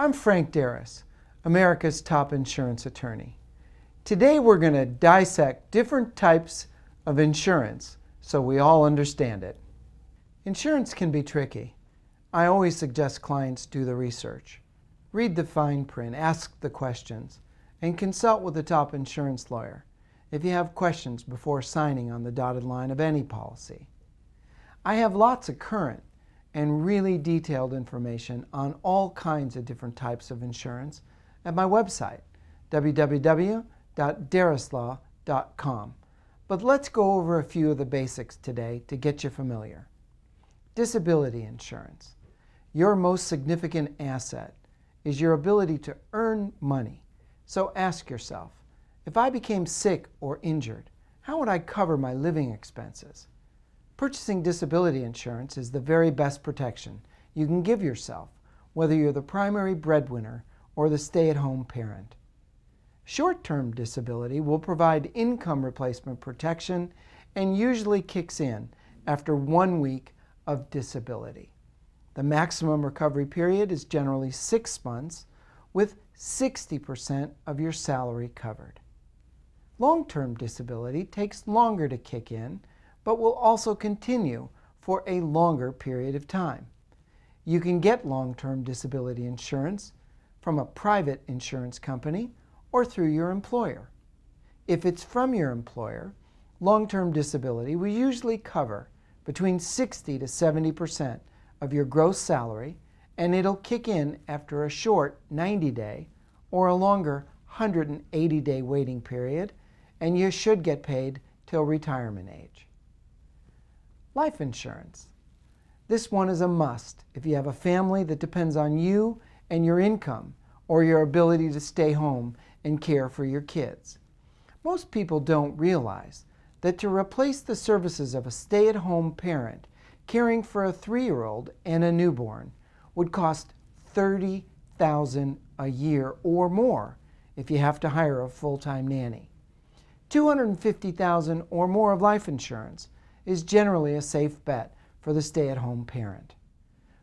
I'm Frank Darras, America's top insurance attorney. Today we're going to dissect different types of insurance so we all understand it. Insurance can be tricky. I always suggest clients do the research. Read the fine print, ask the questions, and consult with a top insurance lawyer if you have questions before signing on the dotted line of any policy. I have lots of current and really detailed information on all kinds of different types of insurance at my website, www.darraslaw.com. But let's go over a few of the basics today to get you familiar. Disability insurance. Your most significant asset is your ability to earn money. So ask yourself, if I became sick or injured, how would I cover my living expenses? Purchasing disability insurance is the very best protection you can give yourself, whether you're the primary breadwinner or the stay-at-home parent. Short-term disability will provide income replacement protection and usually kicks in after 1 week of disability. The maximum recovery period is generally 6 months, with 60% of your salary covered. Long-term disability takes longer to kick in, but will also continue for a longer period of time. You can get long-term disability insurance from a private insurance company or through your employer. If it's from your employer, long-term disability will usually cover between 60 to 70% of your gross salary, and it'll kick in after a short 90-day or a longer 180-day waiting period, and you should get paid till retirement age. Life insurance. This one is a must if you have a family that depends on you and your income or your ability to stay home and care for your kids. Most people don't realize that to replace the services of a stay-at-home parent caring for a 3-year-old and a newborn would cost $30,000 a year or more if you have to hire a full-time nanny. $250,000 or more of life insurance is generally a safe bet for the stay-at-home parent.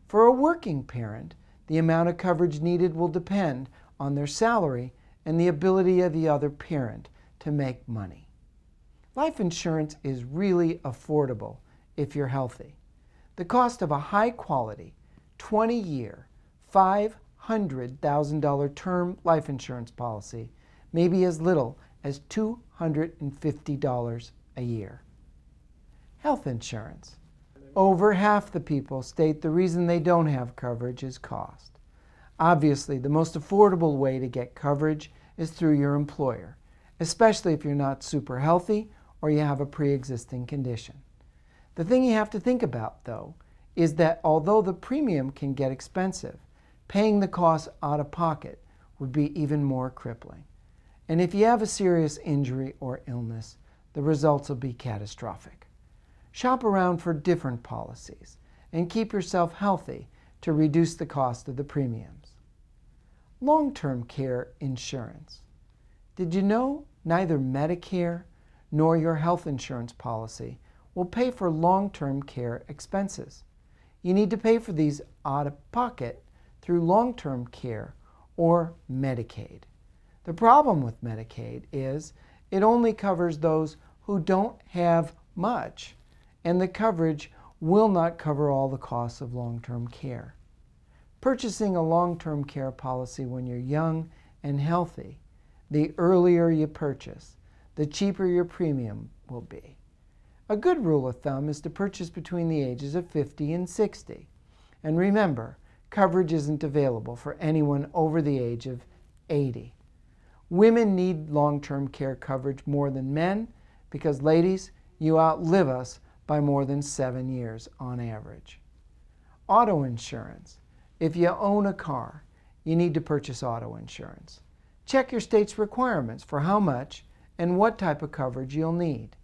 For a working parent, the amount of coverage needed will depend on their salary and the ability of the other parent to make money. Life insurance is really affordable if you're healthy. The cost of a high-quality, 20-year, $500,000 term life insurance policy may be as little as $250 a year. Health insurance. Over half the people state the reason they don't have coverage is cost. Obviously, the most affordable way to get coverage is through your employer, especially if you're not super healthy or you have a pre-existing condition. The thing you have to think about, though, is that although the premium can get expensive, paying the cost out of pocket would be even more crippling. And if you have a serious injury or illness, the results will be catastrophic. Shop around for different policies and keep yourself healthy to reduce the cost of the premiums. Long-term care insurance. Did you know neither Medicare nor your health insurance policy will pay for long-term care expenses? You need to pay for these out of pocket through long-term care or Medicaid. The problem with Medicaid is it only covers those who don't have much, and the coverage will not cover all the costs of long-term care. Purchasing a long-term care policy when you're young and healthy, the earlier you purchase, the cheaper your premium will be. A good rule of thumb is to purchase between the ages of 50 and 60. And remember, coverage isn't available for anyone over the age of 80. Women need long-term care coverage more than men because, ladies, you outlive us by more than 7 years on average. Auto insurance. If you own a car, you need to purchase auto insurance. Check your state's requirements for how much and what type of coverage you'll need.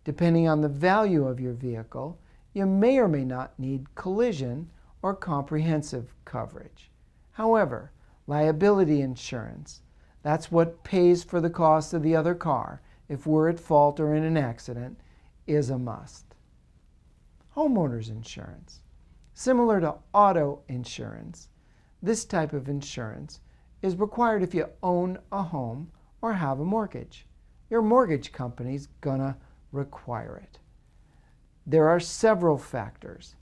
Depending on the value of your vehicle, you may or may not need collision or comprehensive coverage. However, liability insurance, that's what pays for the cost of the other car if we're at fault or in an accident, is a must. Homeowners insurance. Similar to auto insurance, This type of insurance is required if you own a home or have a mortgage. Your mortgage company's gonna require it. There are several factors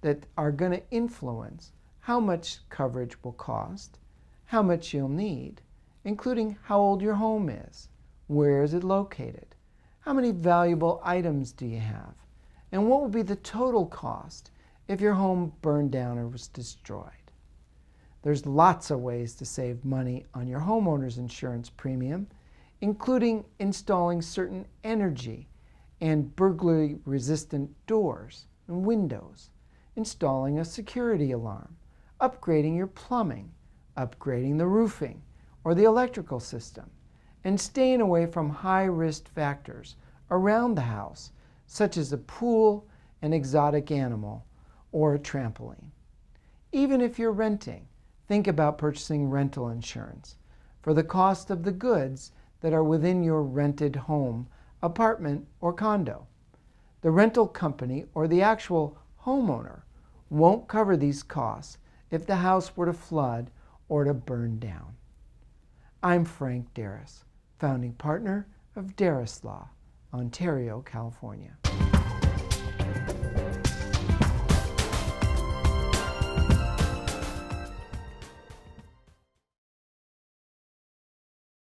that are going to influence how much coverage will cost, how much you'll need, including how old your home is, where is it located, how many valuable items do you have, and what will be the total cost if your home burned down or was destroyed. There's lots of ways to save money on your homeowner's insurance premium, including installing certain energy and burglary-resistant doors and windows, installing a security alarm, upgrading your plumbing, upgrading the roofing or the electrical system, and staying away from high-risk factors around the house, such as a pool, an exotic animal, or a trampoline. Even if you're renting, think about purchasing rental insurance for the cost of the goods that are within your rented home, apartment, or condo. The rental company or the actual homeowner won't cover these costs if the house were to flood or to burn down. I'm Frank Darras, founding partner of Darras Law, Ontario, California.